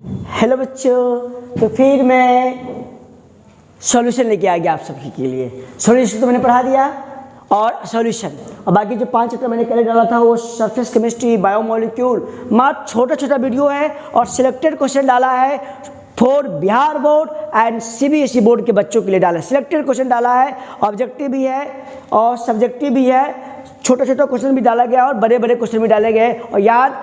Hello बच्चों, तो फिर मैं सॉल्यूशन लेके आ गया आप सबके के लिए। सॉल्यूशन तो मैंने पढ़ा दिया और सॉल्यूशन, और बाकी जो 5 चैप्टर मैंने पहले डाला था वो सरफेस केमिस्ट्री, बायोमोलिक्यूल, मात्र छोटा छोटा वीडियो है और सिलेक्टेड क्वेश्चन डाला है for Bihar board and CBSE board के बच्चों के लिए डाला है। सिलेक्टेड क्वेश्चन डाला है, ऑब्जेक्टिव भी है और सब्जेक्टिव भी है, छोटा छोटा क्वेश्चन भी डाला गया और बड़े बड़े क्वेश्चन भी डाले गए और याद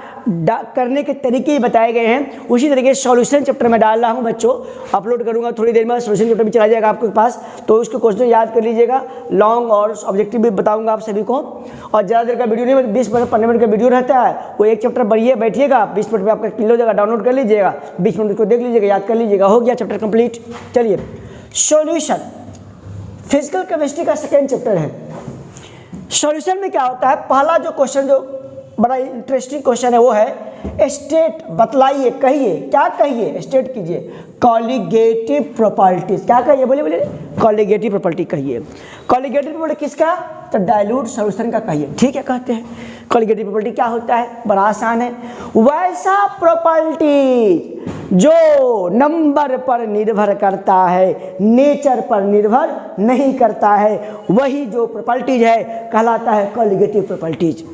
करने के तरीके ही बताए गए हैं। उसी तरीके से सॉल्यूशन चैप्टर में डाल रहा हूं बच्चों, अपलोड करूंगा थोड़ी देर में। सॉल्यूशन चैप्टर भी चला जाएगा आपके पास, तो उसके क्वेश्चन याद कर लीजिएगा। लॉन्ग और ऑब्जेक्टिव भी बताऊंगा आप सभी को, और ज़्यादा देर का वीडियो नहीं, 20-15 मिनट का वीडियो रहता है। वो एक चैप्टर बढ़िए बैठिएगा, 20 मिनट में आपका क्लियर हो जाएगा, डाउनलोड कर लीजिएगा, 20 मिनट को देख लीजिएगा, याद कर लीजिएगा, हो गया चैप्टर कंप्लीट। चलिए सॉल्यूशन फिजिकल केमिस्ट्री का सेकेंड चैप्टर है। सॉल्यूशन में क्या होता है, पहला जो क्वेश्चन जो बड़ा इंटरेस्टिंग क्वेश्चन है वो है स्टेट, बतलाइए, कहिए, क्या कहिए, स्टेट कीजिए कॉलिगेटिव प्रॉपर्टीज। क्या कहिए, बोलिए बोलिए, कॉलिगेटिव प्रॉपर्टी कहिए। कॉलिगेटिव प्रॉपर्टी किसका, तो डाइल्यूट सॉल्यूशन का कहिए। ठीक है, कहते हैं कॉलिगेटिव प्रॉपर्टी क्या होता है, बड़ा आसान है। वैसा प्रॉपर्टी जो नंबर पर निर्भर करता है, नेचर पर निर्भर नहीं करता है, वही जो प्रॉपर्टीज है कहलाता है colligative properties.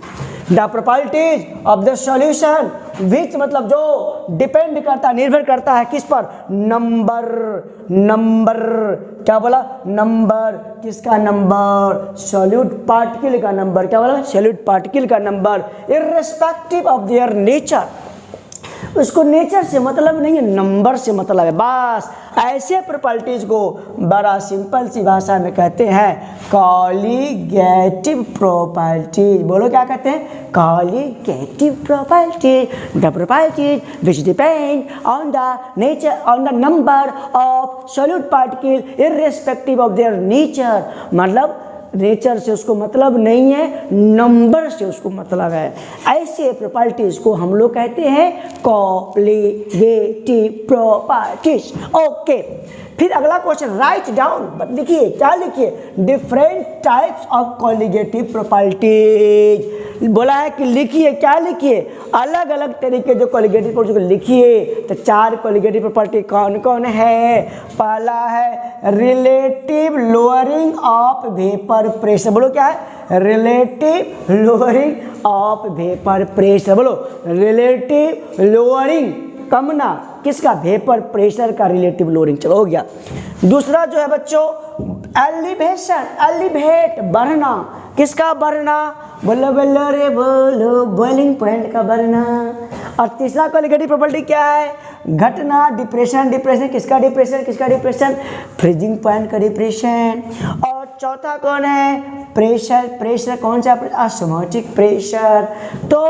The properties of the solution which, मतलब जो डिपेंड करता, निर्भर करता है किस पर, नंबर। नंबर क्या बोला, नंबर, किसका नंबर, सॉल्यूट पार्टिकल का नंबर। क्या बोला, सॉल्यूट पार्टिकल का number, irrespective of their nature. उसको नेचर से मतलब नहीं है, नंबर से मतलब है बस। ऐसे प्रॉपर्टीज को बड़ा सिंपल सी भाषा में कहते हैं कॉलिगेटिव प्रॉपर्टीज। बोलो क्या कहते हैं, colligative properties. The properties which depend on the nature, on the number of solute particle irrespective of their nature. मतलब नेचर से उसको मतलब नहीं है, नंबर से उसको मतलब है। ऐसे प्रॉपर्टीज को हम लोग कहते हैं कॉलिगेटिव प्रॉपर्टीज। ओके, फिर अगला क्वेश्चन, राइट डाउन, लिखिए, क्या लिखिए, different types of colligative properties. बोला है कि लिखिए, क्या लिखिए, अलग अलग तरीके जो कॉलिगेटिव प्रॉपर्टी को लिखिए। तो 4 कॉलिगेटिव प्रॉपर्टी कौन कौन है। पहला है relative lowering of vapour pressure. बोलो क्या है, relative lowering of vapour pressure. बोलो रिलेटिव लोअरिंग, कमना किसका, वेपर प्रेशर का रिलेटिव लोअरिंग। चलो हो गया। दूसरा जो है बच्चों एलिवेशन, एलिवेट, बढ़ना, किसका बढ़ना, बोलो बोलो रे बोलो, बॉइलिंग पॉइंट का बढ़ना। और तीसरा कॉलिगेटिव प्रॉपर्टी क्या है, घटना, डिप्रेशन, डिप्रेशन किसका डिप्रेशन, किसका डिप्रेशन, फ्रीजिंग पॉइंट का डिप्रेशन। और चौथा कौन है, प्रेशर, प्रेशर कौन सा, ऑस्मोटिक प्रेशर। तो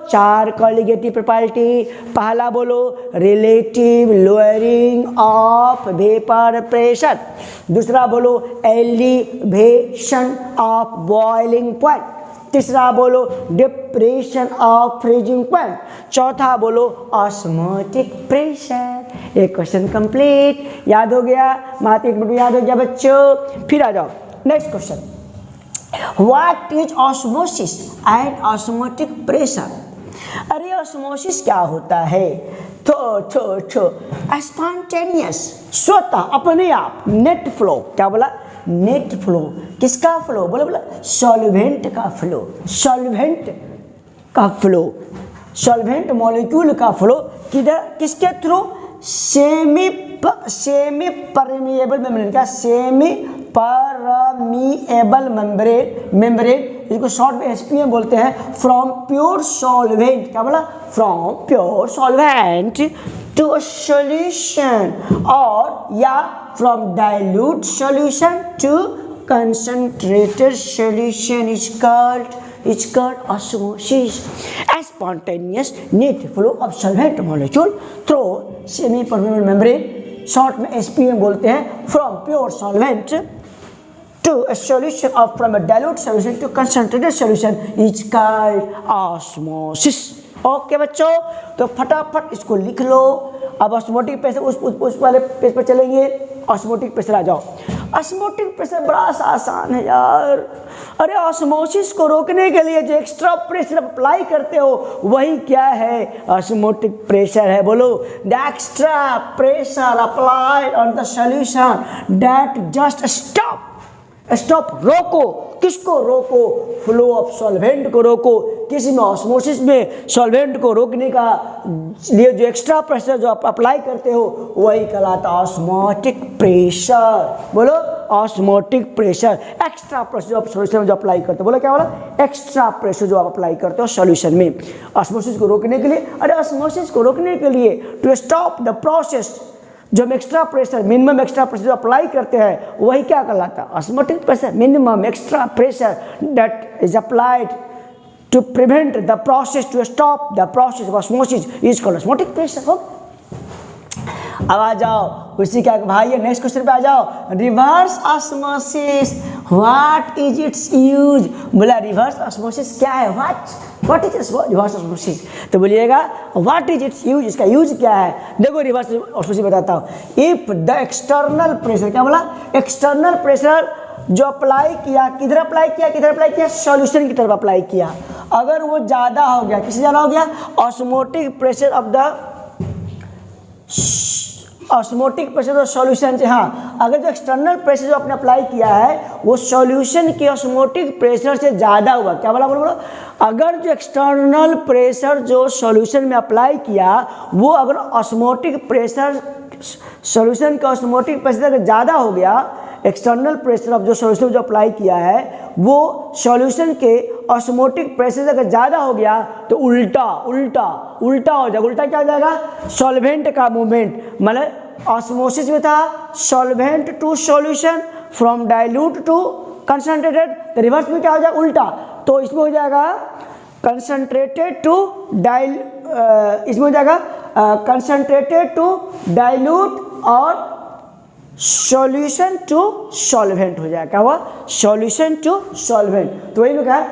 4 कॉलिगेटिव प्रॉपर्टी, पहला बोलो relative lowering of vapour pressure, दूसरा बोलो एलिवेशन ऑफ बॉइलिंग पॉइंट, तीसरा बोलो डिप्रेशन ऑफ फ्रीजिंग पॉइंट, चौथा बोलो ऑस्मोटिक प्रेशर। एक क्वेश्चन कंप्लीट, याद हो गया, मात्र 1 मिनट याद हो गया बच्चों। फिर आ जाओ next question, what is osmosis and osmotic pressure. अरे ऑस्मोसिस क्या होता है, स्पॉन्टेनियस, स्वतः अपने आप, नेट फ्लो। क्या बोला, नेट फ्लो, किसका फ्लो, बोला बोला सॉल्वेंट का फ्लो, सॉल्वेंट का फ्लो, सॉल्वेंट मॉलिक्यूल का फ्लो किधर, किसके थ्रू, सेमी परमिएबल मेम्ब्रेन। क्या, सेमी परमिएबल मेम्ब्रेन, मेम्ब्रेन इसको शॉर्ट में एसपीएम बोलते हैं, फ्रॉम प्योर सॉल्वेंट। क्या बोला, from pure solvent to a solution, और या from dilute solution to concentrated solution is called osmosis. A spontaneous net flow of solvent molecule through semi-permeable membrane, short में SPM बोलते हैं, from pure solvent to a solution of from a dilute solution to concentrated solution is called osmosis. Okay बच्चों, तो फटाफट इसको लिख लो। अब osmotic pressure उस वाले पेज पर चलेंगे। ऑस्मोटिक प्रेशर आ जाओ। ऑस्मोटिक प्रेशर बड़ा आसान है यार। अरे ऑस्मोसिस को रोकने के लिए जो एक्स्ट्रा प्रेशर अप्लाई करते हो वही क्या है, ऑस्मोटिक प्रेशर है। बोलो, the extra pressure applied on the solution that just stop रोको। किसको रोको? फ्लो ऑफ सॉल्वेंट को रोको। किसी में ऑस्मोसिस में सॉल्वेंट को रोकने का लिए जो एक्स्ट्रा प्रेशर जो आप अप्लाई करते हो वही कहलाता है ऑस्मोटिक प्रेशर। बोलो, ऑस्मोटिक प्रेशर, एक्स्ट्रा प्रेशर जो आप सॉल्यूशन में जो अप्लाई करते हो। बोलो क्या बोला? एक्स्ट्रा प्रेशर जो आप अप्लाई करते हो सॉल्यूशन में ऑस्मोसिस को रोकने के लिए। अरे ऑस्मोसिस को रोकने के लिए टू स्टॉप द प्रोसेस जो हम extra pressure, minimum extra pressure जो अप्लाई करते हैं वही क्या कहलाता है? Osmotic pressure. Minimum extra pressure that is applied to prevent the process, to stop the process of osmosis is called osmotic pressure. हो, अब आ जाओ उसी का भाई है, नेक्स्ट क्वेश्चन पे आ जाओ। Reverse osmosis, what is it's use? बोला रिवर्स ऑस्मोसिस क्या है? What is reverse osmosis? तो बोलिएगा व्हाट इज इट्स यूज, इसका यूज क्या है? देखो रिवर्स ऑस्मोसिस बताता हूँ। इफ द एक्सटर्नल प्रेशर, क्या बोला? एक्सटर्नल प्रेशर जो अप्लाई किया, किधर अप्लाई किया? किधर अप्लाई किया? सॉल्यूशन की तरफ अप्लाई किया। अगर वो ज़्यादा हो गया, किससे ज़्यादा हो गया? Osmotic pressure of the osmotic pressure और सॉल्यूशन से। हाँ, अगर जो एक्सटर्नल प्रेशर जो आपने अप्लाई किया है वो सॉल्यूशन के ऑस्मोटिक प्रेशर से ज़्यादा हुआ। क्या बोला? बोलो, अगर जो एक्सटर्नल प्रेशर जो सॉल्यूशन में अप्लाई किया वो अगर ऑस्मोटिक प्रेशर, सॉल्यूशन का ऑस्मोटिक प्रेशर अगर ज़्यादा हो गया, एक्सटर्नल प्रेशर ऑफ जो सॉल्यूशन जो अप्लाई किया है वो सॉल्यूशन के ऑस्मोटिक प्रेशर अगर ज़्यादा हो गया तो उल्टा हो जाएगा। उल्टा क्या हो जाएगा? सॉल्वेंट का मूवमेंट। मतलब ऑस्मोसिस में था solvent to solution, from dilute to concentrated, तो रिवर्स में क्या हो जाएगा? उल्टा। तो इसमें हो जाएगा कंसंट्रेटेड टू इसमें हो जाएगा कंसंट्रेटेड टू डाइल्यूट और सॉल्यूशन टू सॉल्वेंट हो जाएगा। क्या हुआ? Solution to solvent. तो वही लोग है,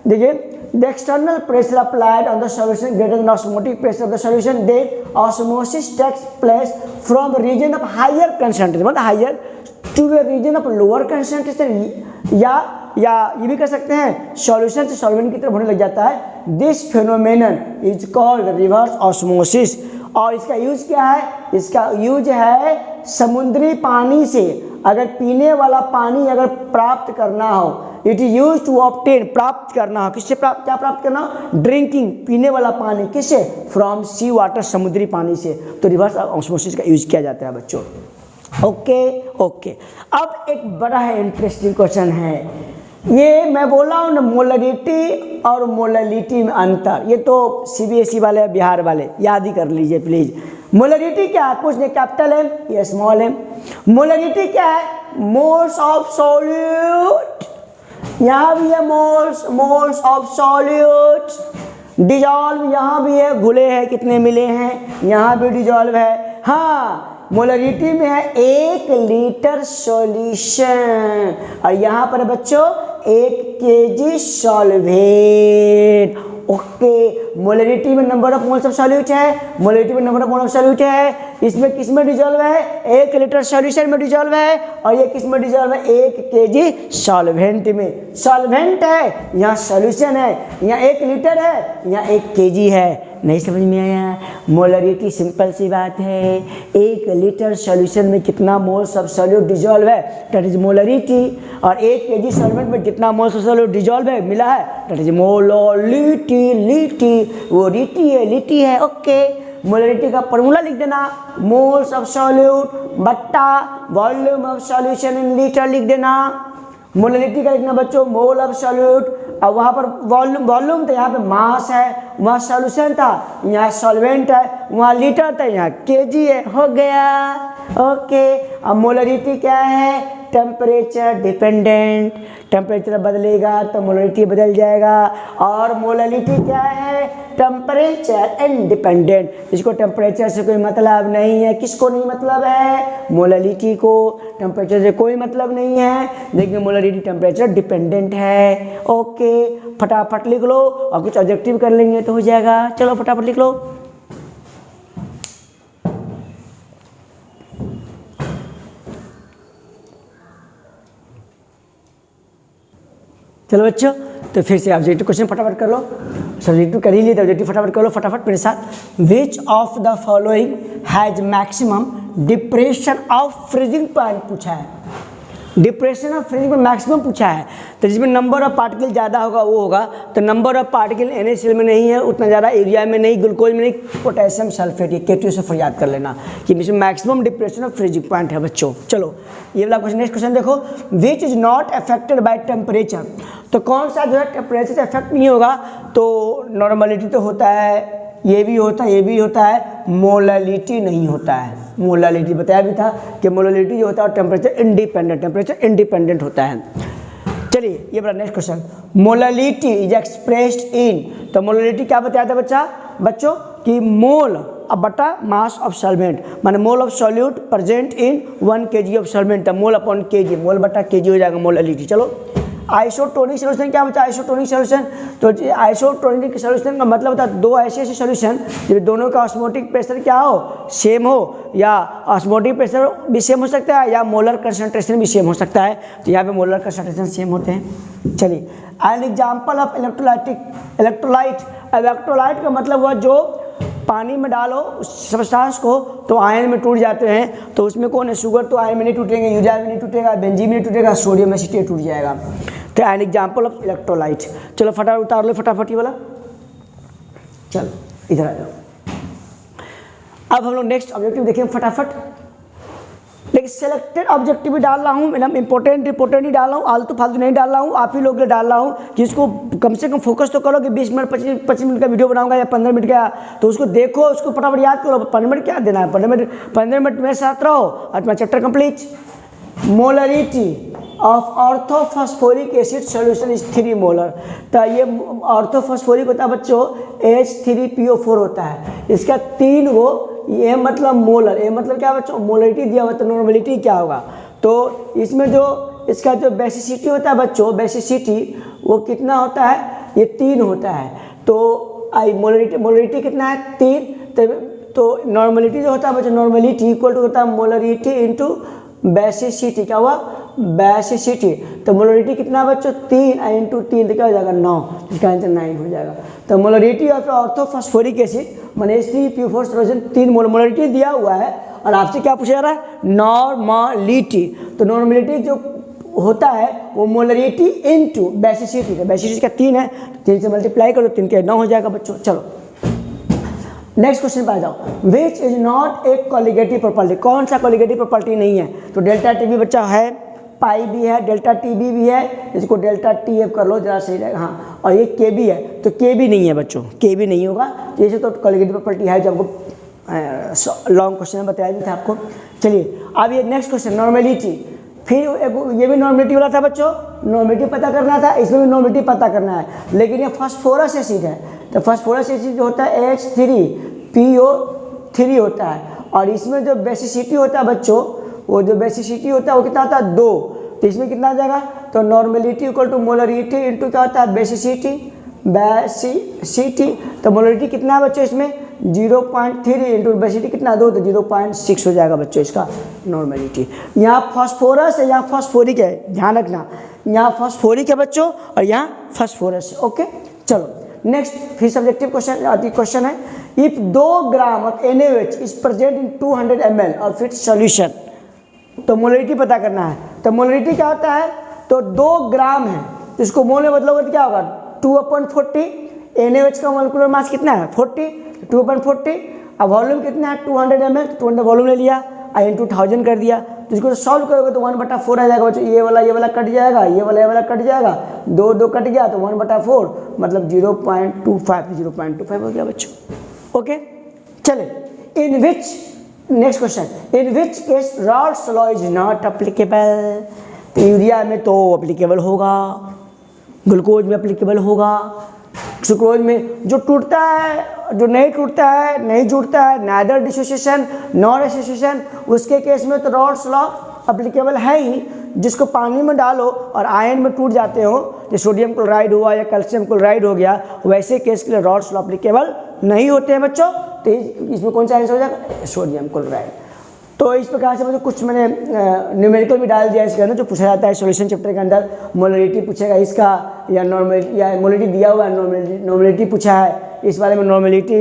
देखिए, the external pressure applied on the solution greater than osmotic pressure of the solution, then osmosis takes place from region of higher concentration, मतलब higher to the region of lower concentration, या ये भी कर सकते हैं सॉल्यूशन से solvent की तरफ होने लग जाता है। This phenomenon is called reverse osmosis. और इसका यूज क्या है? इसका यूज है समुद्री पानी से अगर पीने वाला पानी अगर प्राप्त करना हो, it is use to obtain, प्राप्त करना हो। किससे प्राप्त, क्या प्राप्त करना हो? ड्रिंकिंग, पीने वाला पानी। किससे? फ्रॉम सी वाटर, समुद्री पानी से। तो रिवर्स ऑस्मोसिस का यूज किया जाता है बच्चों। ओके। अब एक बड़ा है इंटरेस्टिंग क्वेश्चन है, ये मैं बोला हूँ ना, मोलरिटी और मोललिटी में अंतर। ये तो सीबीएसई वाले, बिहार वाले याद ही कर लीजिए प्लीज। मोलरिटी क्या है? कुछ नहीं, कैपिटल एम या स्मॉल एम। मोलरिटी क्या है? मोल्स ऑफ सॉल्यूट, यहाँ भी है मोल्स ऑफ सॉल्यूट। डिजॉल्व यहाँ भी है, घुले हैं कितने मिले हैं, यहाँ भी डिजॉल्व है। हाँ, मोलरिटी में है 1 लीटर सॉल्यूशन और यहाँ पर बच्चों 1 kg सॉल्वेंट। ओके, मोलरिटी में number of moles of solute है, मोलरिटी में number of moles of solute है। इसमें किस में डिजॉल्व है? 1 लीटर सॉल्यूशन में डिजॉल्व है। और ये किस में डिजॉल्व है? 1 kg सॉल्वेंट में। सॉल्वेंट है, यहाँ सॉल्यूशन है, यहाँ 1 लीटर है, यहाँ 1 kg है। नहीं समझ में आया? मोलरिटी सिंपल सी बात है, 1 लीटर सॉल्यूशन में कितना मोल्स ऑफ सॉल्यूट डिजॉल्व है, दैट इज मोलरिटी। और 1 kg सॉल्वेंट में कितना मोल्स ऑफ सॉल्यूट डिजॉल्व है, मिला है, दैट इज मोललिटी। वो लिटी है। ओके, मोलरिटी का फॉर्मूला लिख देना, मोल्स ऑफ सॉल्यूट बट्टा volume of solution in litre लिख देना। मोलरिटी का लिखना बच्चों मोल ऑफ सॉल्यूट, और वहाँ पर वॉल्यूम था, यहाँ पे मास है, वहाँ सॉल्यूशन था, यहाँ सॉल्वेंट है, वहाँ लीटर था, यहाँ केजी है। हो गया। ओके, अब मोलरिटी क्या है? टेम्परेचर डिपेंडेंट, टेम्परेचर बदलेगा तो मोलरिटी बदल जाएगा। और मोलरिटी क्या है? Temperature independent. इसको टेम्परेचर से कोई मतलब नहीं है। किसको नहीं मतलब है? मोलरिटी को टेम्परेचर से कोई मतलब नहीं है। देखिए मोलरिटी टेम्परेचर डिपेंडेंट है। ओके, फटाफट लिख लो और कुछ ऑब्जेक्टिव कर लेंगे तो हो जाएगा। चलो फटाफट लिख लो। चलो बच्चों, तो फिर से ऑब्जेक्टिव क्वेश्चन फटाफट कर लो, सब्जेक्टिव कर ही लिए तो ऑब्जेक्टिव फटाफट कर लो फटाफट मेरे साथ। Which of the following has maximum depression of freezing point पूछा है। डिप्रेशन ऑफ फ्रीजिंग में मैक्सिमम पूछा है, तो जिसमें नंबर ऑफ पार्टिकल ज़्यादा होगा वो होगा। तो नंबर ऑफ पार्टिकल NaCl में नहीं है उतना ज़्यादा, एरिया में नहीं, ग्लूकोज में नहीं, पोटेशियम सल्फेट, ये K2 से याद कर लेना कि इसमें maximum depression of freezing point है बच्चों। चलो ये वाला क्वेश्चन, नेक्स्ट क्वेश्चन देखो। Which is not affected by temperature, तो कौन सा जो है टेम्परेचर से अफेक्ट नहीं होगा। तो नॉर्मलिटी तो होता है, ये भी होता है, ये भी होता है, मोलैलिटी नहीं होता है। मोलैलिटी बताया भी था कि मोलैलिटी जो होता है टेम्परेचर इंडिपेंडेंट होता है। चलिए ये बड़ा next question, molality is expressed in, तो मोलैलिटी क्या बताया था बच्चों कि मोल अब बटा मास ऑफ सॉल्वेंट, माने mole of solute present in 1 kg of solvent, mole upon kg, मोल बटा kg हो जाएगा मोलैलिटी। चलो आइसोटोनिक सॉल्यूशन क्या बचा, आइसोटोनिक सॉल्यूशन, तो आइसोटोनिक सॉल्यूशन का मतलब होता है दो ऐसे सॉल्यूशन जब दोनों का ऑस्मोटिक प्रेशर क्या हो, सेम हो, या ऑस्मोटिक प्रेशर भी सेम हो सकता है या मोलर कंसंट्रेशन भी सेम हो सकता है। तो यहाँ पे मोलर कंसंट्रेशन सेम होते हैं। चलिए एन एग्जाम्पल ऑफ इलेक्ट्रोलाइट का मतलब हुआ जो पानी में डालो उस सब्सटेंस को तो आयन में टूट जाते हैं। तो उसमें कौन है, शुगर तो आयन में नहीं टूटेंगे, यूरिया में नहीं टूटेगा, बेंजीन में नहीं टूटेगा, सोडियम एसिटेट टूट जाएगा। तो एन एग्जाम्पल ऑफ इलेक्ट्रोलाइट। चलो फटाफट उतार लो फटाफट ये वाला, चलो इधर आ जाओ। अब हम लोग नेक्स्ट ऑब्जेक्टिव देखें फटाफट। लेकिन सेलेक्टेड ऑब्जेक्टिव भी डाल रहा हूँ, मैडम इंपॉर्टेंट ही डाल रहा हूँ, आलतू फालतू नहीं डाल रहा हूँ, आप ही लोग के डाल रहा हूँ कि इसको कम से कम फोकस तो करो कि 20 मिनट 25 मिनट का वीडियो बनाऊंगा या 15 मिनट का, तो उसको देखो, उसको फटाफट याद करो। 15 मिनट क्या देना है, 15 मिनट मेरे साथ रहो और तुम्हारा chapter complete. Molarity of orthophosphoric acid solution is 3 molar. तो ये ऑर्थोफॉस्फोरिक होता है बच्चों H3PO4 होता है, इसका 3 वो, ये मतलब मोलर, ये मतलब क्या बच्चों, मोलरिटी दिया हुआ, तो नॉर्मलिटी क्या होगा। तो इसमें जो इसका जो बेसिसिटी होता है बच्चों, बेसिसिटी वो कितना होता है, ये 3 होता है। तो आई मोलरिटी कितना है 3, तो नॉर्मलिटी जो होता है बच्चों, नॉर्मलिटी इक्वल टू होता है मोलरिटी इंटू बेसिसिटी, क्या हुआ, बेसिसिटी। तो मोलरिटी कितना बच्चों 3 इंटू 3 तो क्या हो जाएगा 9, इसका आंसर 9 हो जाएगा। तो मोलरिटी ऑफ ऑर्थोफॉस्फोरिक एसिड माने H3PO4 सॉल्यूशन 3 मोलरिटी दिया हुआ है और आपसे क्या पूछा जा रहा है, नॉर्मलिटी। तो नॉर्मलिटी जो होता है वो मोलरिटी इंटू बेसिसिटी, तो बेसिसिटी का 3 है, 3 से मल्टीप्लाई करो, 3 के 9 हो जाएगा बच्चों। चलो नेक्स्ट क्वेश्चन पे आ जाओ। Which is not a colligative property, कौन सा कोलिगेटिव प्रॉपर्टी नहीं है। तो डेल्टा टी भी बच्चा है, पाई भी है, डेल्टा टी भी है, इसको डेल्टा टी एफ कर लो जरा सही रहेगा। हाँ, और ये के भी है, तो के भी नहीं है बच्चों, के भी नहीं होगा। जैसे तो कोलिगेटिव प्रॉपर्टी है जो आपको लॉन्ग क्वेश्चन में बताया भी था आपको। चलिए अब ये नेक्स्ट क्वेश्चन, नॉर्मलिटी। फिर ये भी नॉर्मलिटी वाला था बच्चों, नॉर्मलिटी पता करना था, इसमें भी नॉर्मलिटी पता करना है। लेकिन ये फास्फोरस एसिड है, तो फास्फोरस एसिड जो होता है H3PO3 होता है, और इसमें जो बेसिसिटी होता है बच्चों, वो जो बेसिसिटी होता है वो कितना होता है 2, तो इसमें कितना आ जाएगा, तो normality equal to molarity into क्या होता है बेसिसिटी। तो मोलरिटी कितना है बच्चों इसमें 0.3 इंटू बेसिसिटी कितना 2, तो 0.6 हो जाएगा बच्चों इसका नॉर्मलिटी। यहाँ फास्फोरस है, यहाँ फास्फोरिक है, ध्यान रखना, यहाँ फास्फोरिक है बच्चों और यहाँ फास्फोरस है। ओके चलो नेक्स्ट, फिर सब्जेक्टिव क्वेश्चन है। If 2 gram of NaOH is present in 200 ml of its solution, तो मोलरिटी पता करना है। तो मोलरिटी क्या होता है, तो 2 ग्राम है, तो इसको मोल में बदलोगे तो क्या होगा 2/40। NaOH का मोलिकुलर मास कितना है 40, 2/40। अब वॉल्यूम कितना है 200 ml, 200 वॉल्यूम ले लिया, इंटू 1000 कर दिया। तो इसको सॉल्व करोगे तो 1/4 आ जाएगा बच्चों, ये वाला कट जाएगा, ये वाला कट जाएगा, 2 कट गया तो 1/4 मतलब 0.25 हो गया बच्चों। ओके चले, in which, next question, in which case Raoult's law is not applicable. तो यूरिया में तो अप्लीकेबल होगा, ग्लूकोज में अप्लीकेबल होगा, सुक्रोज में जो टूटता है, जो नहीं टूटता है, नहीं जुड़ता है, नाइदर डिसोसिएशन नॉर एसोसिएशन, उसके केस में तो रॉल्स लॉ अप्लीकेबल है ही। जिसको पानी में डालो और आयन में टूट जाते हो, जो सोडियम क्लोराइड हुआ या कैल्शियम क्लोराइड हो गया, वैसे केस के लिए रॉल्स लॉ अप्लीकेबल नहीं होते हैं बच्चों। तो इसमें कौन सा आंसर हो जाएगा, सोडियम क्लोराइड। तो इस प्रकार से मुझे कुछ मैंने न्यूमेरिकल भी डाल दिया इसके अंदर, जो पूछा जाता है सॉल्यूशन चैप्टर के अंदर। मोलरिटी पूछेगा इसका, या नॉर्मलिटी, या मोलरिटी दिया हुआ है, नॉर्मलिटी पूछा है, इस बारे में नॉर्मलिटी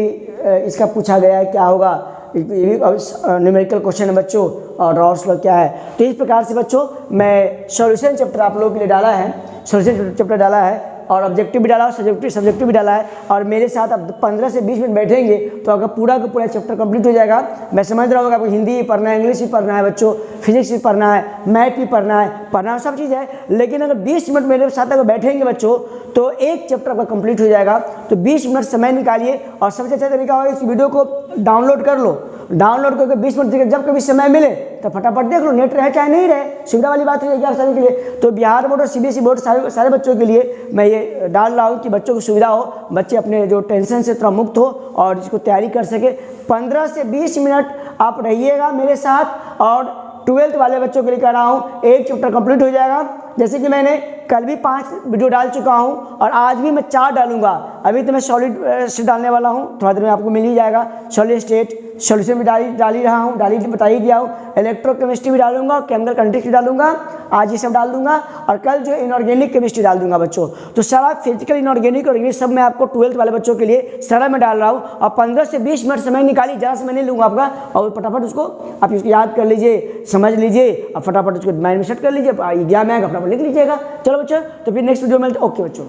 इसका पूछा गया है क्या होगा, ये भी न्यूमेरिकल क्वेश्चन है बच्चों, और रॉल्स लॉ क्या है। तो इस प्रकार से बच्चों मैं सॉल्यूशन चैप्टर आप लोगों के लिए डाला है, सॉल्यूशन चैप्टर डाला है, और ऑब्जेक्टिव भी डाला है, सब्जेक्टिव भी डाला है। और मेरे साथ अब 15 से 20 मिनट बैठेंगे तो आपका पूरा का पूरा चैप्टर कंप्लीट हो जाएगा। मैं समझ रहा हूँ कि आपको हिंदी भी पढ़ना है, इंग्लिश भी पढ़ना है बच्चों, फिजिक्स भी पढ़ना है, मैथ भी पढ़ना सब चीज़ है। लेकिन अगर 20 मिनट मेरे साथ अगर बैठेंगे बच्चों तो एक चैप्टर आपका कंप्लीट हो जाएगा। तो 20 मिनट समय निकालिए, और सबसे अच्छा तरीका होगा इस वीडियो को डाउनलोड कर लो, डाउनलोड करके 20 मिनट जब कभी समय मिले तो फटाफट देख लो, नेट रहे चाहे नहीं रहे, सुविधा वाली बात हो जाएगी आप सभी के लिए। तो बिहार बोर्ड और सीबीएसई बोर्ड सारे बच्चों के लिए मैं ये डाल रहा हूँ कि बच्चों को सुविधा हो, बच्चे अपने जो टेंशन से थोड़ा मुक्त हो और इसको तैयारी कर सके। 15 से 20 मिनट आप रहिएगा मेरे साथ, और 12th वाले बच्चों के लिए कह रहा हूँ एक चैप्टर कंप्लीट हो जाएगा। जैसे कि मैंने कल भी 5 वीडियो डाल चुका हूँ और आज भी मैं 4 डालूंगा। अभी तो मैं सॉलिड स्टेट डालने वाला हूँ, थोड़ा देर में आपको मिल ही जाएगा। सॉलिड स्टेट सॉल्यूशन भी डाल ही रहा हूँ, बता ही दिया हूँ। इलेक्ट्रोकेमिस्ट्री भी डालूंगा, केमिकल कंटेक्ट भी डालूंगा, आज ये सब डाल दूंगा, और कल जो इनऑर्गेनिक केमिस्ट्री डाल दूंगा बच्चों। तो सारा फिजिकल, इनऑर्गेनिक और इंग्लिश सब मैं आपको 12th वाले बच्चों के लिए सारा मैं डाल रहा हूँ। और 15 से 20 मिनट समय निकालिए, ज़्यादा समय नहीं लूँगा आपका, और फटाफट उसको आप इसको याद कर लीजिए, समझ लीजिए, और फटाफट उसको माइंड में सेट कर लीजिए, एग्जाम में फटाफट लिख लीजिएगा। चलो बच्चों, तो फिर नेक्स्ट वीडियो में मिलते हैं। ओके बच्चों।